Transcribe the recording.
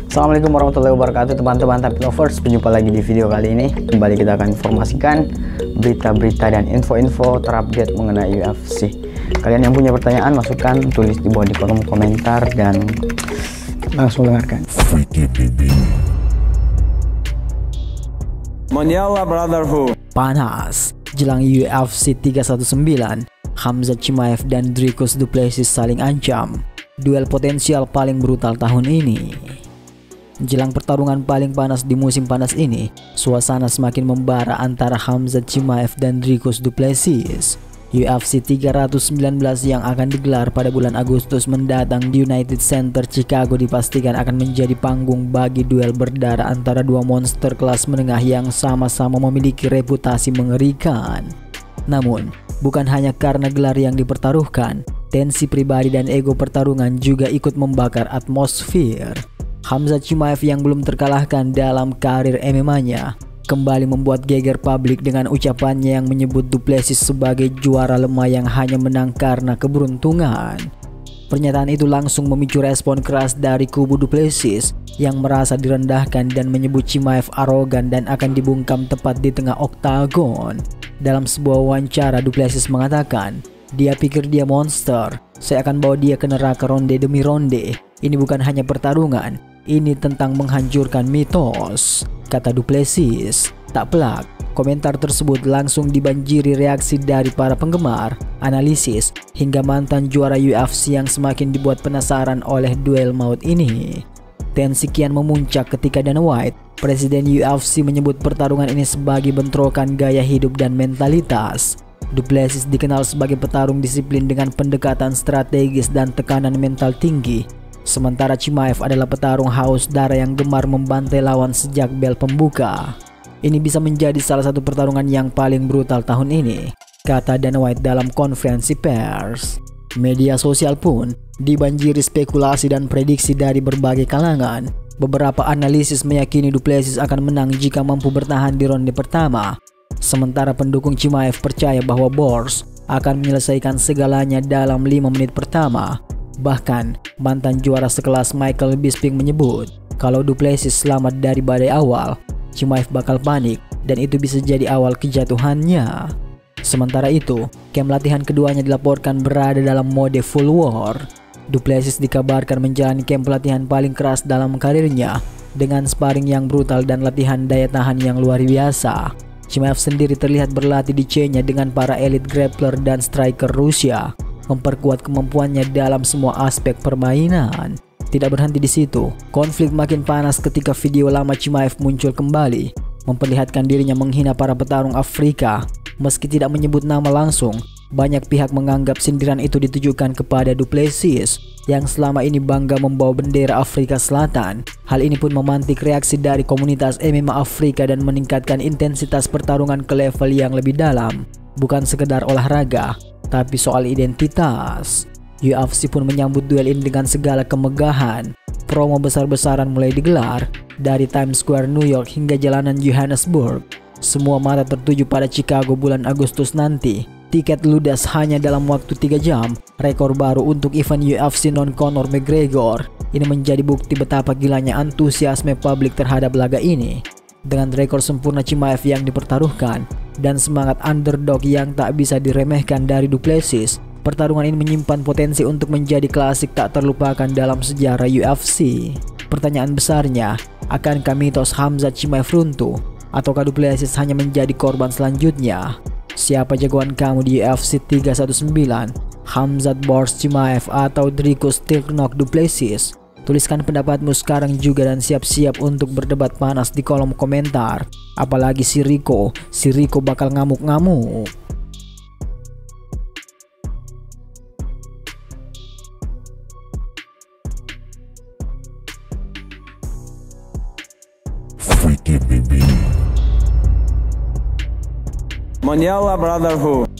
Assalamualaikum warahmatullahi wabarakatuh teman-teman Tapi Lovers. Berjumpa lagi di video kali ini. Kembali kita akan informasikan berita-berita dan info-info terupdate mengenai UFC. Kalian yang punya pertanyaan, masukkan, tulis di bawah di kolom komentar, dan langsung dengarkan. Mondiala Brotherhood. Panas jelang UFC 319, Khamzat Chimaev dan Dricus Du Plessis saling ancam. Duel potensial paling brutal tahun ini. Jelang pertarungan paling panas di musim panas ini, suasana semakin membara antara Khamzat Chimaev dan Dricus Du Plessis. UFC 319 yang akan digelar pada bulan Agustus mendatang di United Center Chicago dipastikan akan menjadi panggung bagi duel berdarah antara dua monster kelas menengah yang sama-sama memiliki reputasi mengerikan. Namun, bukan hanya karena gelar yang dipertaruhkan, tensi pribadi dan ego pertarungan juga ikut membakar atmosfer. Khamzat Chimaev yang belum terkalahkan dalam karir MMA-nya kembali membuat geger publik dengan ucapannya yang menyebut Du Plessis sebagai juara lemah yang hanya menang karena keberuntungan. Pernyataan itu langsung memicu respon keras dari kubu Du Plessis yang merasa direndahkan dan menyebut Chimaev arogan dan akan dibungkam tepat di tengah oktagon. Dalam sebuah wawancara, Du Plessis mengatakan, "Dia pikir dia monster. Saya akan bawa dia ke neraka ronde demi ronde. Ini bukan hanya pertarungan, ini tentang menghancurkan mitos," kata Du Plessis. Tak pelak, komentar tersebut langsung dibanjiri reaksi dari para penggemar, analisis, hingga mantan juara UFC yang semakin dibuat penasaran oleh duel maut ini. Tensi kian memuncak ketika Dana White, presiden UFC, menyebut pertarungan ini sebagai bentrokan gaya hidup dan mentalitas. Du Plessis dikenal sebagai petarung disiplin dengan pendekatan strategis dan tekanan mental tinggi. Sementara Chimaev adalah petarung haus darah yang gemar membantai lawan sejak bel pembuka. Ini bisa menjadi salah satu pertarungan yang paling brutal tahun ini, kata Dana White dalam konferensi pers. Media sosial pun dibanjiri spekulasi dan prediksi dari berbagai kalangan. Beberapa analisis meyakini Du Plessis akan menang jika mampu bertahan di ronde pertama. Sementara pendukung Chimaev percaya bahwa Bors akan menyelesaikan segalanya dalam 5 menit pertama. Bahkan, mantan juara sekelas Michael Bisping menyebut kalau Du Plessis selamat dari badai awal, Chimaev bakal panik dan itu bisa jadi awal kejatuhannya. Sementara itu, camp latihan keduanya dilaporkan berada dalam mode full war. Du Plessis dikabarkan menjalani camp latihan paling keras dalam karirnya dengan sparring yang brutal dan latihan daya tahan yang luar biasa. Chimaev sendiri terlihat berlatih di C-nya dengan para elite grappler dan striker Rusia, memperkuat kemampuannya dalam semua aspek permainan. Tidak berhenti di situ, konflik makin panas ketika video lama Chimaev muncul kembali, memperlihatkan dirinya menghina para petarung Afrika. Meski tidak menyebut nama langsung, banyak pihak menganggap sindiran itu ditujukan kepada Du Plessis yang selama ini bangga membawa bendera Afrika Selatan. Hal ini pun memantik reaksi dari komunitas MMA Afrika dan meningkatkan intensitas pertarungan ke level yang lebih dalam. Bukan sekedar olahraga, tapi soal identitas. UFC pun menyambut duel ini dengan segala kemegahan. Promo besar-besaran mulai digelar dari Times Square New York hingga jalanan Johannesburg. Semua mata tertuju pada Chicago bulan Agustus nanti. Tiket ludas hanya dalam waktu 3 jam. Rekor baru untuk event UFC non Conor McGregor. Ini menjadi bukti betapa gilanya antusiasme publik terhadap laga ini. Dengan rekor sempurna Chimaev yang dipertaruhkan dan semangat underdog yang tak bisa diremehkan dari Du Plessis, pertarungan ini menyimpan potensi untuk menjadi klasik tak terlupakan dalam sejarah UFC. Pertanyaan besarnya, akankah mitos Khamzat Chimaev runtuh? Ataukah Du Plessis hanya menjadi korban selanjutnya? Siapa jagoan kamu di UFC 319? Khamzat Bors Chimaev atau Dricus Tilknok Du Plessis? Tuliskan pendapatmu sekarang juga dan siap-siap untuk berdebat panas di kolom komentar. Apalagi si Rico bakal ngamuk-ngamuk. Mondiala Brotherhood.